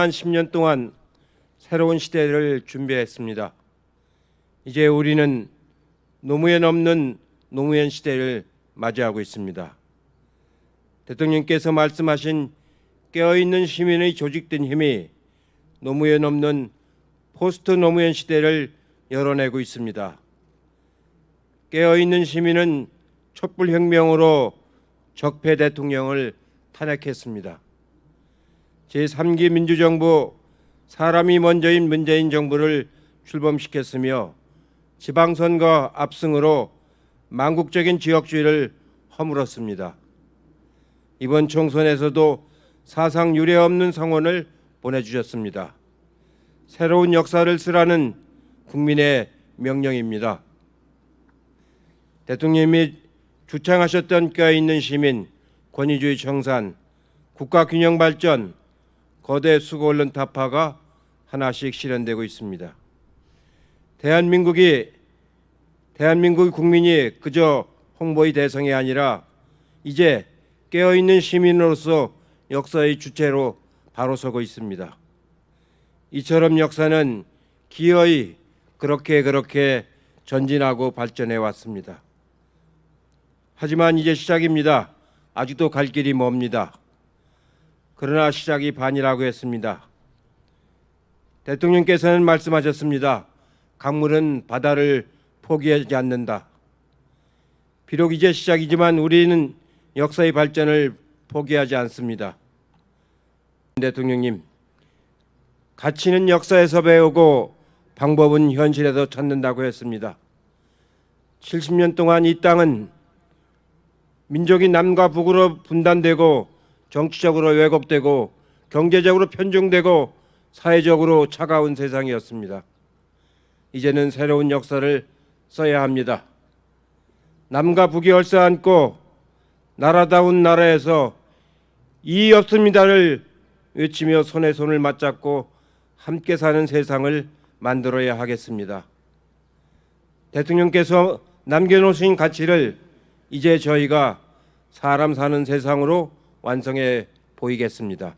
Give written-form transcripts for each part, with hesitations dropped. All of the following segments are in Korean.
지난 10년 동안 새로운 시대를 준비했습니다. 이제 우리는 노무현 없는 노무현 시대를 맞이하고 있습니다. 대통령께서 말씀하신 깨어있는 시민의 조직된 힘이 노무현 없는 포스트 노무현 시대를 열어내고 있습니다. 깨어있는 시민은 촛불혁명으로 적폐 대통령을 탄핵했습니다. 제3기 민주정부 사람이 먼저인 문재인 정부를 출범시켰으며 지방선거 압승으로 망국적인 지역주의를 허물었습니다. 이번 총선에서도 사상 유례 없는 성원을 보내주셨습니다. 새로운 역사를 쓰라는 국민의 명령입니다. 대통령님이 주창하셨던 껴있는 시민, 권위주의 청산, 국가균형 발전, 거대 수고 언론 타파가 하나씩 실현되고 있습니다. 대한민국의 국민이 그저 홍보의 대상이 아니라 이제 깨어있는 시민으로서 역사의 주체로 바로 서고 있습니다. 이처럼 역사는 기어이 그렇게 전진하고 발전해 왔습니다. 하지만 이제 시작입니다. 아직도 갈 길이 멉니다. 그러나 시작이 반이라고 했습니다. 대통령께서는 말씀하셨습니다. 강물은 바다를 포기하지 않는다. 비록 이제 시작이지만 우리는 역사의 발전을 포기하지 않습니다. 대통령님, 가치는 역사에서 배우고 방법은 현실에서 찾는다고 했습니다. 70년 동안 이 땅은 민족이 남과 북으로 분단되고 정치적으로 왜곡되고 경제적으로 편중되고 사회적으로 차가운 세상이었습니다. 이제는 새로운 역사를 써야 합니다. 남과 북이 얼싸안고 나라다운 나라에서 이의 없습니다를 외치며 손에 손을 맞잡고 함께 사는 세상을 만들어야 하겠습니다. 대통령께서 남겨놓으신 가치를 이제 저희가 사람 사는 세상으로 완성해 보이겠습니다.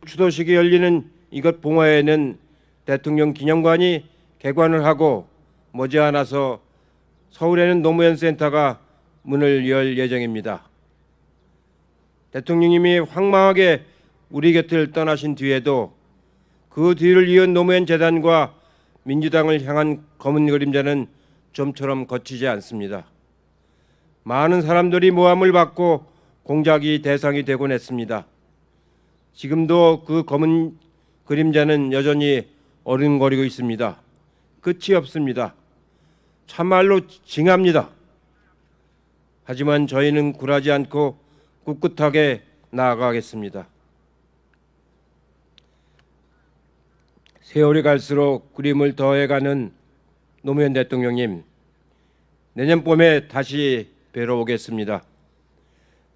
추도식이 열리는 이것 봉화에는 대통령 기념관이 개관을 하고 머지않아서 서울에는 노무현 센터가 문을 열 예정입니다. 대통령님이 황망하게 우리 곁을 떠나신 뒤에도 그 뒤를 이은 노무현 재단과 민주당을 향한 검은 그림자는 좀처럼 거치지 않습니다. 많은 사람들이 모함을 받고 공작이 대상이 되곤 했습니다. 지금도 그 검은 그림자는 여전히 어른거리고 있습니다. 끝이 없습니다. 참말로 징합니다. 하지만 저희는 굴하지 않고 꿋꿋하게 나아가겠습니다. 세월이 갈수록 그림을 더해가는 노무현 대통령님, 내년 봄에 다시 뵈러 오겠습니다.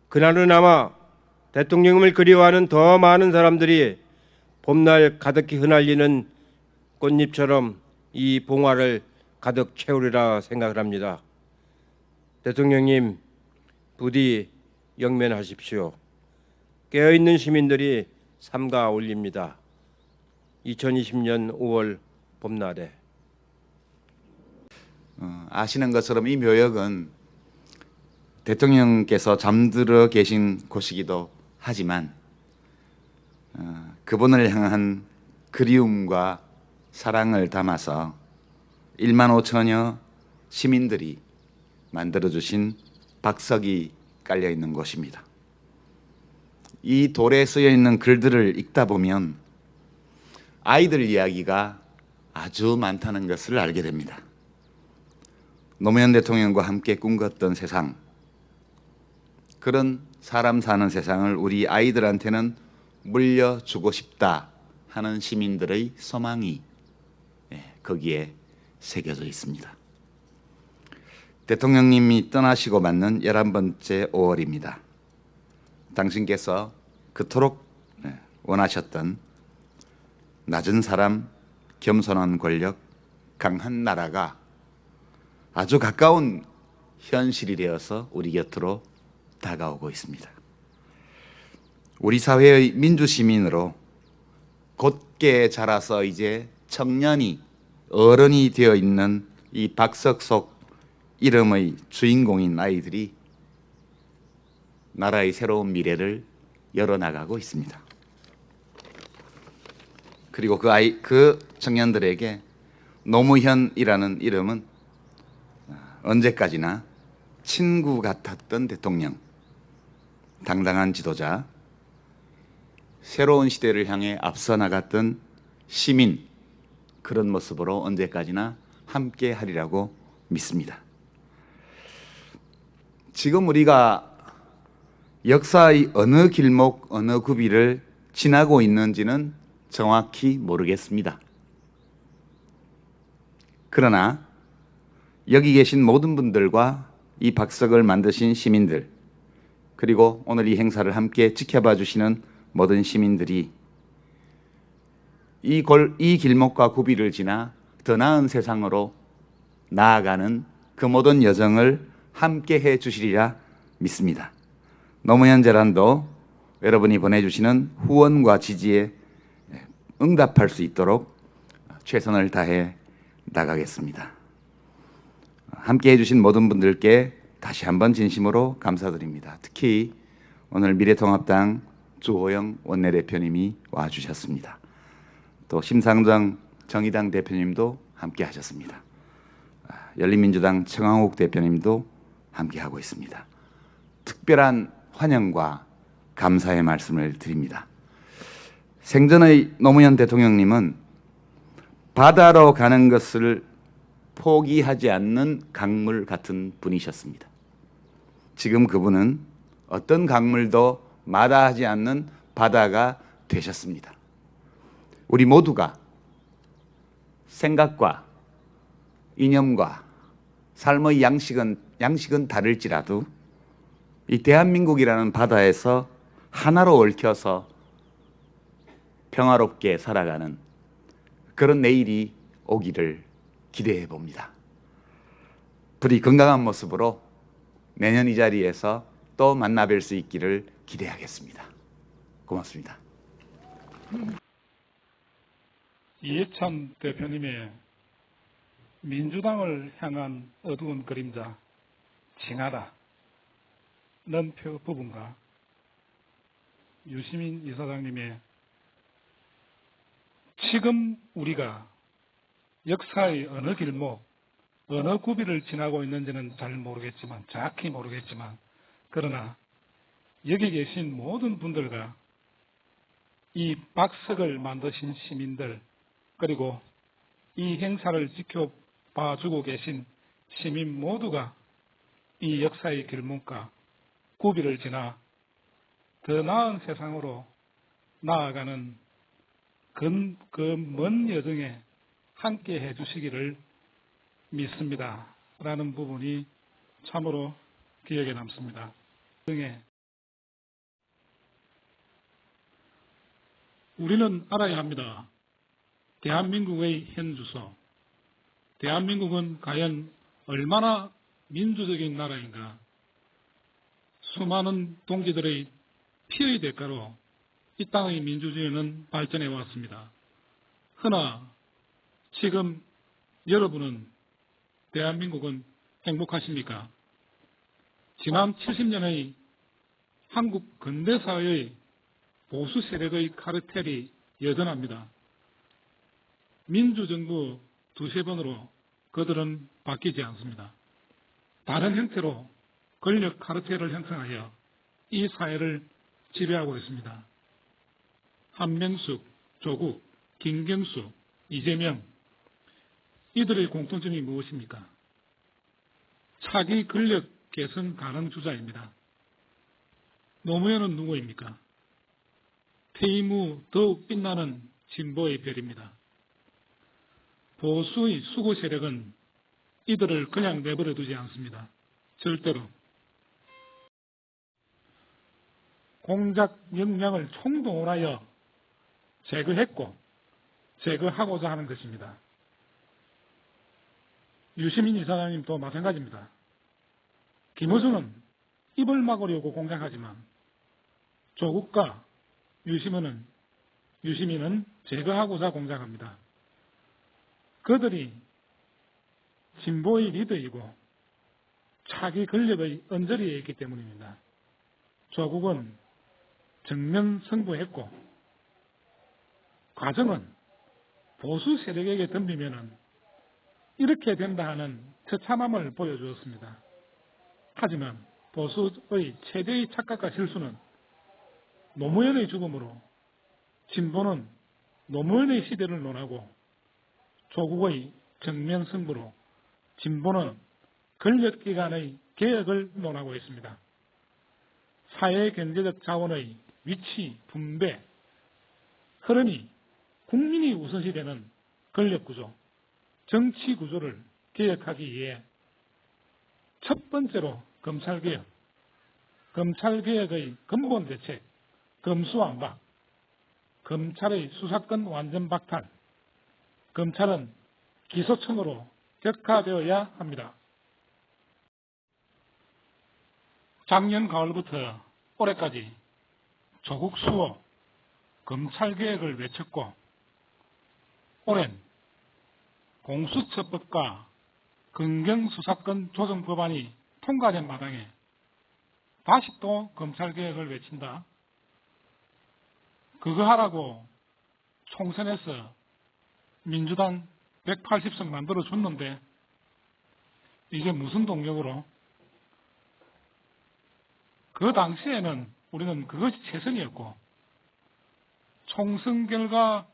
그날은 아마 대통령님을 그리워하는 더 많은 사람들이 봄날 가득히 흩날리는 꽃잎처럼 이 봉화를 가득 채우리라 생각을 합니다. 대통령님, 부디 영면하십시오. 깨어있는 시민들이 삼가 올립니다. 2020년 5월 봄날에. 아시는 것처럼 이 묘역은 대통령께서 잠들어 계신 곳이기도 하지만 그분을 향한 그리움과 사랑을 담아서 1만 5천여 시민들이 만들어주신 박석이 깔려있는 곳입니다. 이 돌에 쓰여있는 글들을 읽다 보면 아이들 이야기가 아주 많다는 것을 알게 됩니다. 노무현 대통령과 함께 꿈꿨던 세상, 그런 사람 사는 세상을 우리 아이들한테는 물려주고 싶다 하는 시민들의 소망이 거기에 새겨져 있습니다. 대통령님이 떠나시고 맞는 11번째 5월입니다. 당신께서 그토록 원하셨던 낮은 사람, 겸손한 권력, 강한 나라가 아주 가까운 현실이 되어서 우리 곁으로 다가오고 있습니다. 우리 사회의 민주시민으로 곧게 자라서 이제 청년이 어른이 되어 있는 이 박석속 이름의 주인공인 아이들이 나라의 새로운 미래를 열어나가고 있습니다. 그리고 그 청년들에게 노무현이라는 이름은 언제까지나 친구 같았던 대통령, 당당한 지도자, 새로운 시대를 향해 앞서 나갔던 시민, 그런 모습으로 언제까지나 함께 하리라고 믿습니다. 지금 우리가 역사의 어느 길목, 어느 구비를 지나고 있는지는 정확히 모르겠습니다. 그러나 여기 계신 모든 분들과 이 박석을 만드신 시민들, 그리고 오늘 이 행사를 함께 지켜봐 주시는 모든 시민들이 이 길목과 구비를 지나 더 나은 세상으로 나아가는 그 모든 여정을 함께 해 주시리라 믿습니다. 노무현 재단도 여러분이 보내주시는 후원과 지지에 응답할 수 있도록 최선을 다해 나가겠습니다. 함께 해주신 모든 분들께 다시 한번 진심으로 감사드립니다. 특히 오늘 미래통합당 주호영 원내대표님이 와주셨습니다. 또 심상정 정의당 대표님도 함께 하셨습니다. 열린민주당 청항욱 대표님도 함께 하고 있습니다. 특별한 환영과 감사의 말씀을 드립니다. 생전의 노무현 대통령님은 바다로 가는 것을 포기하지 않는 강물 같은 분이셨습니다. 지금 그분은 어떤 강물도 마다하지 않는 바다가 되셨습니다. 우리 모두가 생각과 이념과 삶의 양식은 다를지라도 이 대한민국이라는 바다에서 하나로 얽혀서 평화롭게 살아가는 그런 내일이 오기를 기대해 봅니다. 부디 건강한 모습으로 내년 이 자리에서 또 만나 뵐 수 있기를 기대하겠습니다. 고맙습니다. 이해찬 대표님의 민주당을 향한 어두운 그림자 징하다는 표 부분과 유시민 이사장님의 지금 우리가 역사의 어느 길목, 어느 구비를 지나고 있는지는 잘 모르겠지만, 정확히 모르겠지만, 그러나 여기 계신 모든 분들과 이 박석을 만드신 시민들, 그리고 이 행사를 지켜봐주고 계신 시민 모두가 이 역사의 길목과 구비를 지나 더 나은 세상으로 나아가는 그 먼 여정에 함께 해주시기를 믿습니다. 라는 부분이 참으로 기억에 남습니다. 우리는 알아야 합니다. 대한민국의 현 주소, 대한민국은 과연 얼마나 민주적인 나라인가. 수많은 동지들의 피의 대가로 이 땅의 민주주의는 발전해 왔습니다. 허나 지금 여러분은, 대한민국은 행복하십니까? 지난 70년의 한국 근대사의 보수 세력의 카르텔이 여전합니다. 민주정부 두세 번으로 그들은 바뀌지 않습니다. 다른 형태로 권력 카르텔을 형성하여 이 사회를 지배하고 있습니다. 한명숙, 조국, 김경수, 이재명, 이들의 공통점이 무엇입니까? 차기 권력 계승 가능 주자입니다. 노무현은 누구입니까? 퇴임 후 더욱 빛나는 진보의 별입니다. 보수의 수구 세력은 이들을 그냥 내버려 두지 않습니다. 절대로. 공작 역량을 총동원하여 제거했고 제거하고자 하는 것입니다. 유시민 이사장님도 마찬가지입니다. 김어준은 입을 막으려고 공작하지만 조국과 유시민은 유시민은 제거하고자 공작합니다. 그들이 진보의 리더이고 차기 권력의 언저리에 있기 때문입니다. 조국은 정면 승부했고 과정은 보수 세력에게 덤비면은 이렇게 된다 하는 처참함을 보여주었습니다. 하지만 보수의 최대의 착각과 실수는 노무현의 죽음으로 진보는 노무현의 시대를 논하고 조국의 정면 승부로 진보는 권력기관의 개혁을 논하고 있습니다. 사회 경제적 자원의 위치, 분배, 흐름이 국민이 우선시되는 권력구조, 정치구조를 개혁하기 위해 첫 번째로 검찰개혁, 검찰개혁의 근본 대책, 검수완박, 검찰의 수사권 완전 박탈, 검찰은 기소청으로 격화되어야 합니다. 작년 가을부터 올해까지 조국 수호 검찰개혁을 외쳤고 올해는 공수처법과 검경수사권 조정 법안이 통과된 마당에 다시 또 검찰개혁을 외친다. 그거 하라고 총선에서 민주당 180석 만들어줬는데 이제 무슨 동력으로? 그 당시에는 우리는 그것이 최선이었고 총선 결과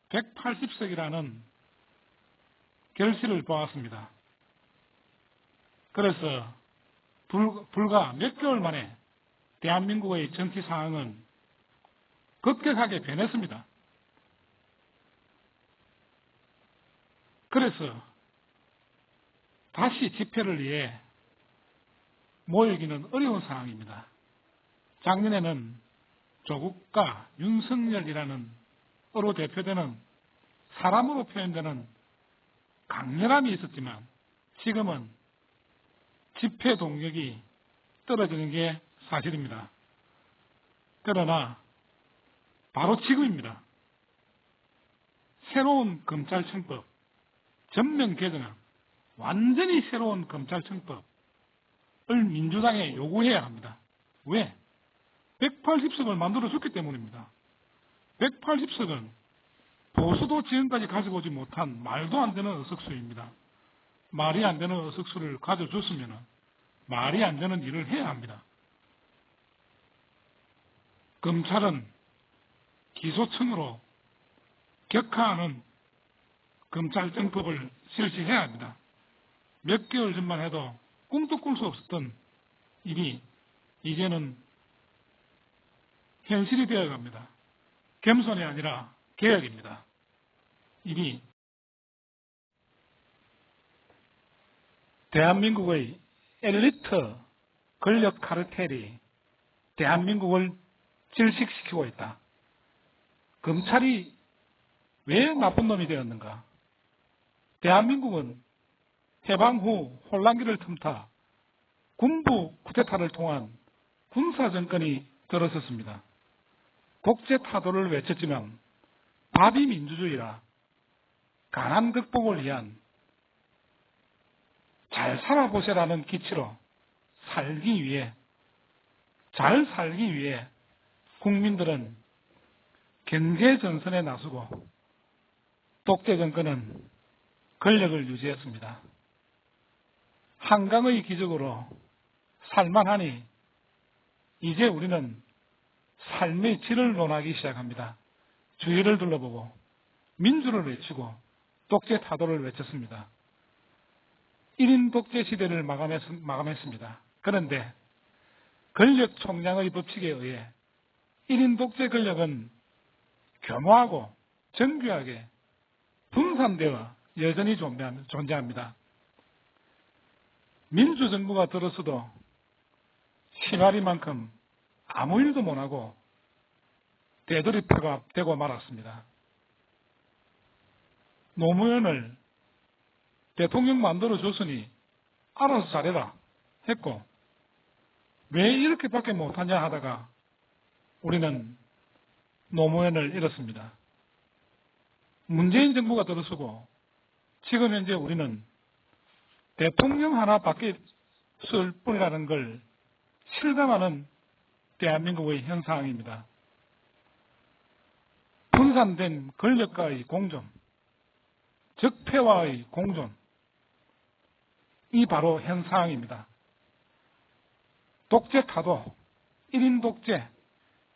180석이라는 결실을 보았습니다. 그래서 불과 몇 개월 만에 대한민국의 정치 상황은 급격하게 변했습니다. 그래서 다시 집회를 위해 모이기는 어려운 상황입니다. 작년에는 조국과 윤석열이라는 어로 대표되는 사람으로 표현되는 강렬함이 있었지만 지금은 집회 동력이 떨어지는 게 사실입니다. 그러나 바로 지금입니다. 새로운 검찰청법, 전면 개정안, 완전히 새로운 검찰청법을 민주당에 요구해야 합니다. 왜? 180석을 만들어줬기 때문입니다. 180석은 보수도 지금까지 가지고 오지 못한 말도 안 되는 의석수입니다. 말이 안 되는 의석수를 가져줬으면 말이 안 되는 일을 해야 합니다. 검찰은 기소청으로 격화하는 검찰청법을 실시해야 합니다. 몇 개월 전만 해도 꿈도 꿀 수 없었던 일이 이제는 현실이 되어갑니다. 겸손이 아니라 개혁입니다. 이미 대한민국의 엘리트 권력 카르텔이 대한민국을 질식시키고 있다. 검찰이 왜 나쁜 놈이 되었는가? 대한민국은 해방 후 혼란기를 틈타 군부 쿠데타를 통한 군사정권이 들어섰습니다. 독재타도를 외쳤지만 밥이 민주주의라 가난 극복을 위한 잘 살아보세라는 기치로 잘 살기 위해 국민들은 경제전선에 나서고 독재정권은 권력을 유지했습니다. 한강의 기적으로 살만하니 이제 우리는 삶의 질을 논하기 시작합니다. 주위를 둘러보고 민주를 외치고 독재 타도를 외쳤습니다. 1인 독재 시대를 마감했습니다. 그런데 권력 총량의 법칙에 의해 1인 독재 권력은 겸허하고 정교하게 분산되어 여전히 존재합니다. 민주정부가 들어서도 시마리만큼 아무 일도 못하고 되돌이표가 되고 말았습니다. 노무현을 대통령 만들어줬으니 알아서 잘해라 했고 왜 이렇게밖에 못하냐 하다가 우리는 노무현을 잃었습니다. 문재인 정부가 들어서고 지금 현재 우리는 대통령 하나 바뀔 뿐이라는 걸 실감하는 대한민국의 현 상황입니다. 분산된 권력과의 공존, 적폐와의 공존, 이 바로 현 상황입니다. 독재 타도, 1인 독재,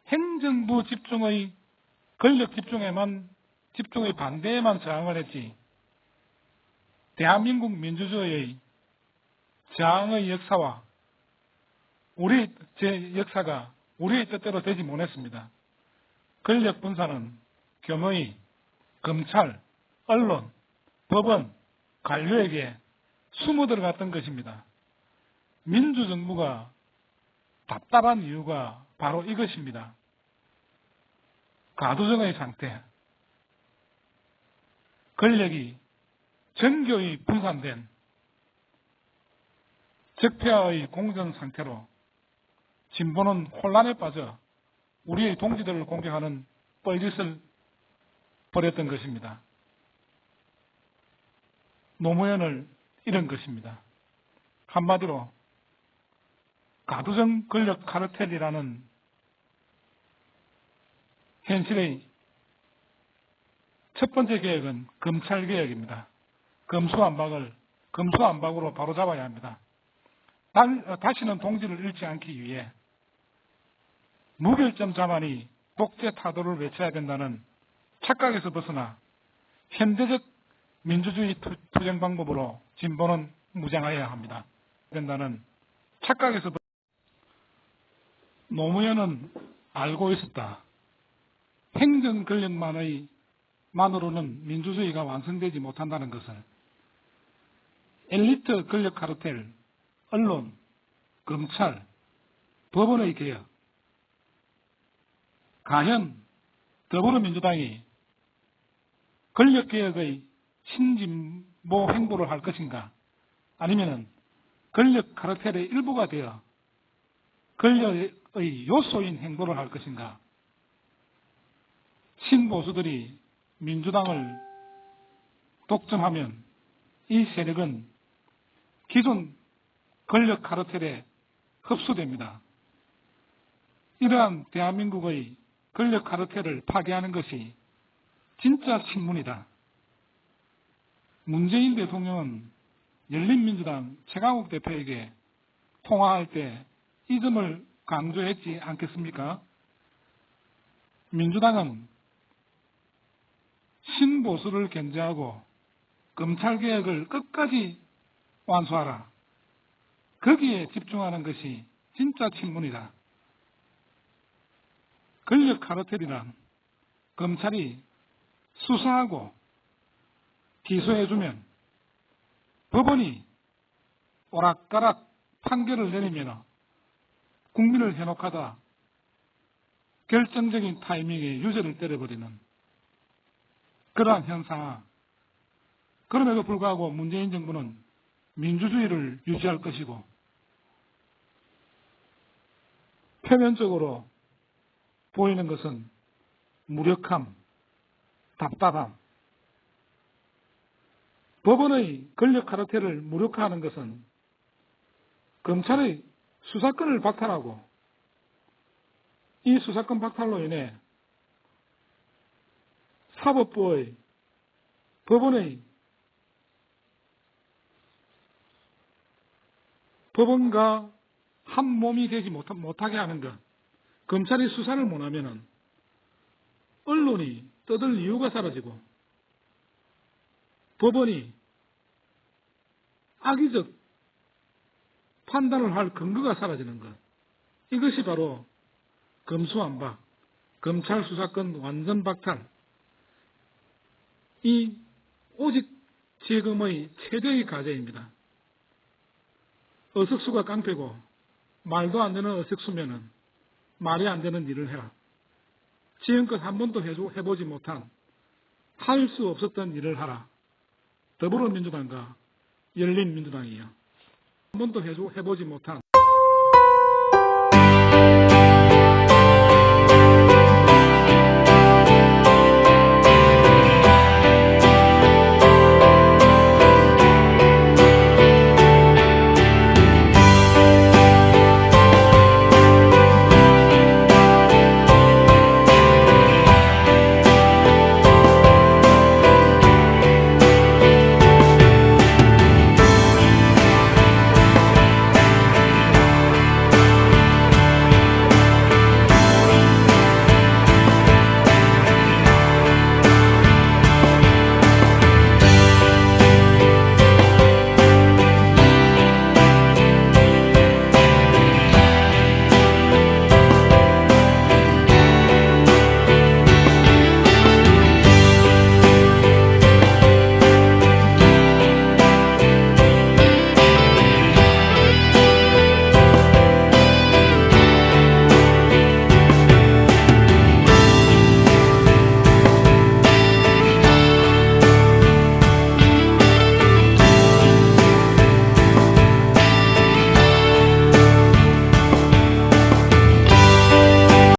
행정부 집중의 권력 집중의 반대에만 저항을 했지, 대한민국 민주주의의 저항의 역사와 제 역사가 우리의 뜻대로 되지 못했습니다. 권력 분산은 교묘히 검찰, 언론, 법원, 관료에게 숨어들어갔던 것입니다. 민주정부가 답답한 이유가 바로 이것입니다. 가두정의 상태, 권력이 정교히 분산된 적폐와의 공존 상태로 진보는 혼란에 빠져 우리의 동지들을 공격하는 뻘짓을 벌였던 것입니다. 노무현을 잃은 것입니다. 한마디로 가두정 권력 카르텔이라는 현실의 첫 번째 개혁은 검찰개혁입니다. 검수완박으로 바로잡아야 합니다. 다시는 동지를 잃지 않기 위해 무결점 자만이 독재 타도를 외쳐야 된다는 착각에서 벗어나 현대적 민주주의 투쟁 방법으로 진보는 무장해야 합니다. 된다는 착각에서 노무현은 알고 있었다. 행정 권력만으로는 민주주의가 완성되지 못한다는 것을. 엘리트 권력 카르텔, 언론, 검찰, 법원의 개혁, 과연 더불어민주당이 권력개혁의 신진보 행보를 할 것인가, 아니면 권력 카르텔의 일부가 되어 권력의 요소인 행보를 할 것인가. 신보수들이 민주당을 독점하면 이 세력은 기존 권력 카르텔에 흡수됩니다. 이러한 대한민국의 권력 카르텔을 파괴하는 것이 진짜 신문이다. 문재인 대통령은 열린민주당 최강욱 대표에게 통화할 때 이 점을 강조했지 않겠습니까? 민주당은 신보수를 견제하고 검찰개혁을 끝까지 완수하라. 거기에 집중하는 것이 진짜 친문이다. 권력 카르텔이란 검찰이 수사하고 기소해주면 법원이 오락가락 판결을 내리면 국민을 현혹하다 결정적인 타이밍에 유죄를 때려버리는 그러한 현상. 그럼에도 불구하고 문재인 정부는 민주주의를 유지할 것이고 표면적으로 보이는 것은 무력함, 답답함. 법원의 권력 카르텔을 무력화하는 것은 검찰의 수사권을 박탈하고 이 수사권 박탈로 인해 사법부의 법원과 한 몸이 되지 못하게 하는 것. 검찰이 수사를 못하면 언론이 떠들 이유가 사라지고 법원이 악의적 판단을 할 근거가 사라지는 것. 이것이 바로 검수완박, 검찰 수사권 완전 박탈, 이 오직 지금의 최대의 과제입니다. 어석수가 깡패고 말도 안 되는 어석수면은 말이 안 되는 일을 해라. 지금껏 한 번도 해보지 못한 할 수 없었던 일을 하라. 더불어민주당과 열린민주당이요. 한 번도 해보지 못한